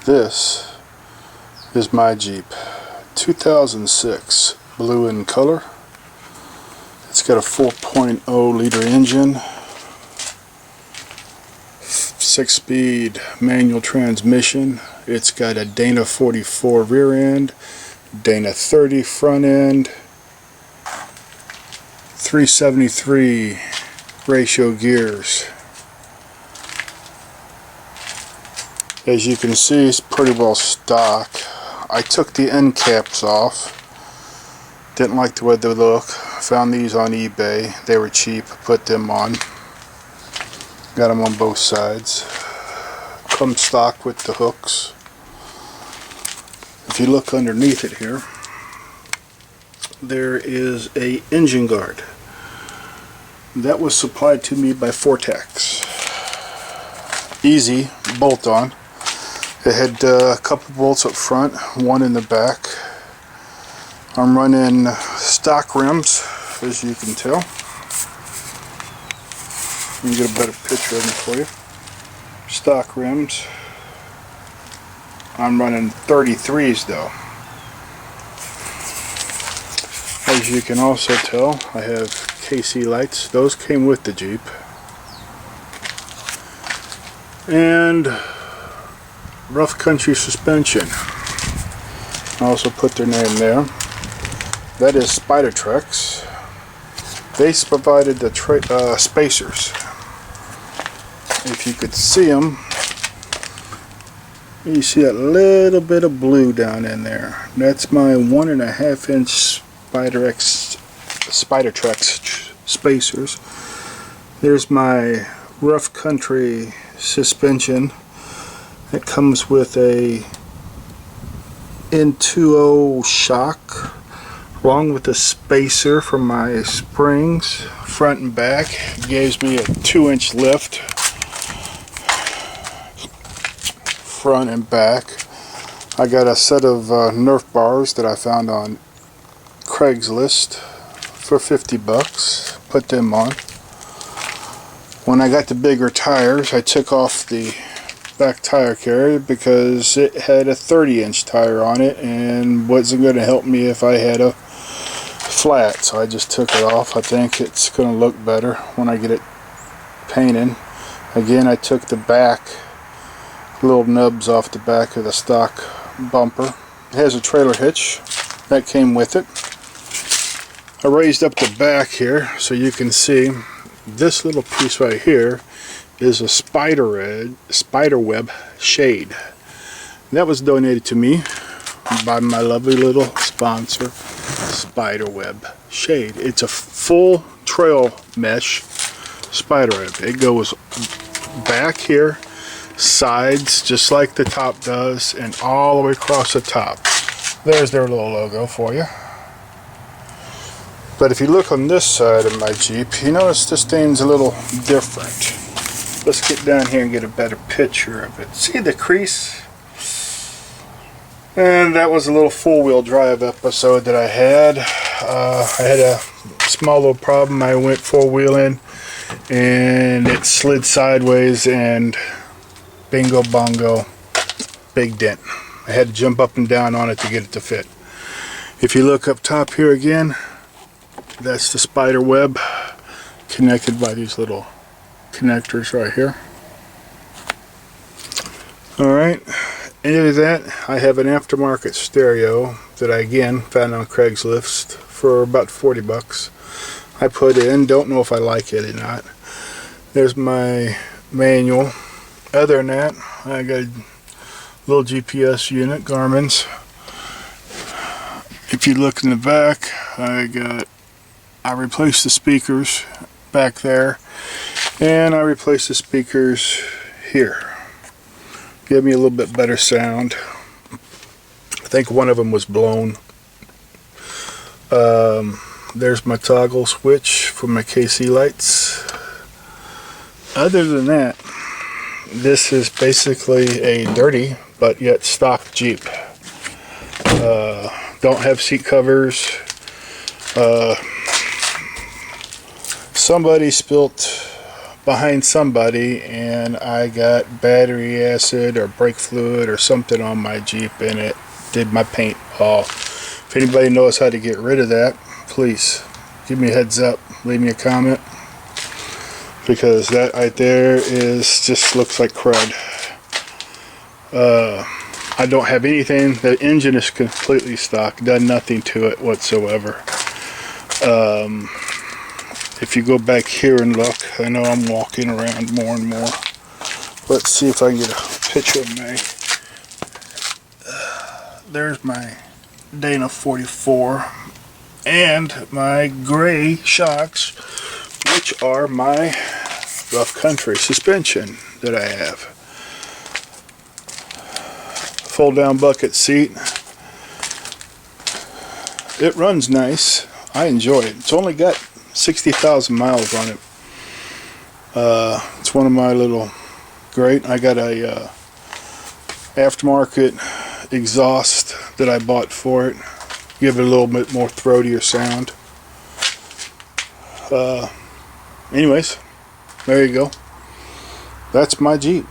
This is my Jeep, 2006, blue in color. It's got a 4.0 liter engine, 6-speed manual transmission. It's got a Dana 44 rear end, Dana 30 front end, 373 ratio gears. As you can see, it's pretty well stock. I took the end caps off. Didn't like the way they look. Found these on eBay. They were cheap. Put them on. Got them on both sides. Come stock with the hooks. If you look underneath it here, there is a engine guard. That was supplied to me by Vortex. Easy bolt on. It had a couple bolts up front, one in the back. I'm running stock rims, as you can tell. Let me get a better picture of them for you. Stock rims. I'm running 33s though. As you can also tell, I have KC lights. Those came with the Jeep. And Rough Country suspension. I also put their name there. That is Spider Trex. They provided the spacers. If you could see them, you see that little bit of blue down in there. That's my 1.5 inch Spider Trex spacers. There's my Rough Country suspension. It comes with a N2O shock along with a spacer for my springs front and back. It gives me a 2-inch lift front and back. I got a set of Nerf bars that I found on Craigslist for 50 bucks. Put them on. When I got the bigger tires, I took off the back tire carrier because it had a 30-inch tire on it and wasn't going to help me if I had a flat, so I just took it off. I think it's going to look better when I get it painted. Again, I took the back little nubs off the back of the stock bumper. It has a trailer hitch that came with it. I raised up the back here so you can see this little piece right here is a spider web shade. That was donated to me by my lovely little sponsor, Spiderweb Shade. It's a full trail mesh spider web. It goes back here, sides just like the top does, and all the way across the top. There's their little logo for you. But if you look on this side of my Jeep, you notice this thing's a little different. Let's get down here and get a better picture of it. See the crease? And that was a little four-wheel drive episode that I had. I had a small little problem. I went four-wheeling and it slid sideways and bingo bongo, big dent. I had to jump up and down on it to get it to fit. If you look up top here again, that's the spider web connected by these little connectors right here. Alright, and that, I have an aftermarket stereo that I again found on Craigslist for about 40 bucks. I put in, don't know if I like it or not. There's my manual. Other than that, I got a little GPS unit, Garmin's. If you look in the back, I replaced the speakers back there, and I replaced the speakers here. Give me a little bit better sound. I think one of them was blown. There's my toggle switch for my KC lights. Other than that, this is basically a dirty but yet stock Jeep. Don't have seat covers. Somebody spilt behind somebody and I got battery acid or brake fluid or something on my Jeep and it did my paint off. If anybody knows how to get rid of that, please give me a heads up, leave me a comment, because that right there is just looks like crud. I don't have anything. The engine is completely stock, done nothing to it whatsoever. If you go back here and look, I know I'm walking around more and more. Let's see if I can get a picture of me. There's my Dana 44 and my gray shocks, which are my rough country suspension that I have. Fold down bucket seat. It runs nice. I enjoy it. It's only got 60,000 miles on it. It's one of my little great. I got a aftermarket exhaust that I bought for it. Give it a little bit more throatier sound. Anyways, there you go. That's my Jeep.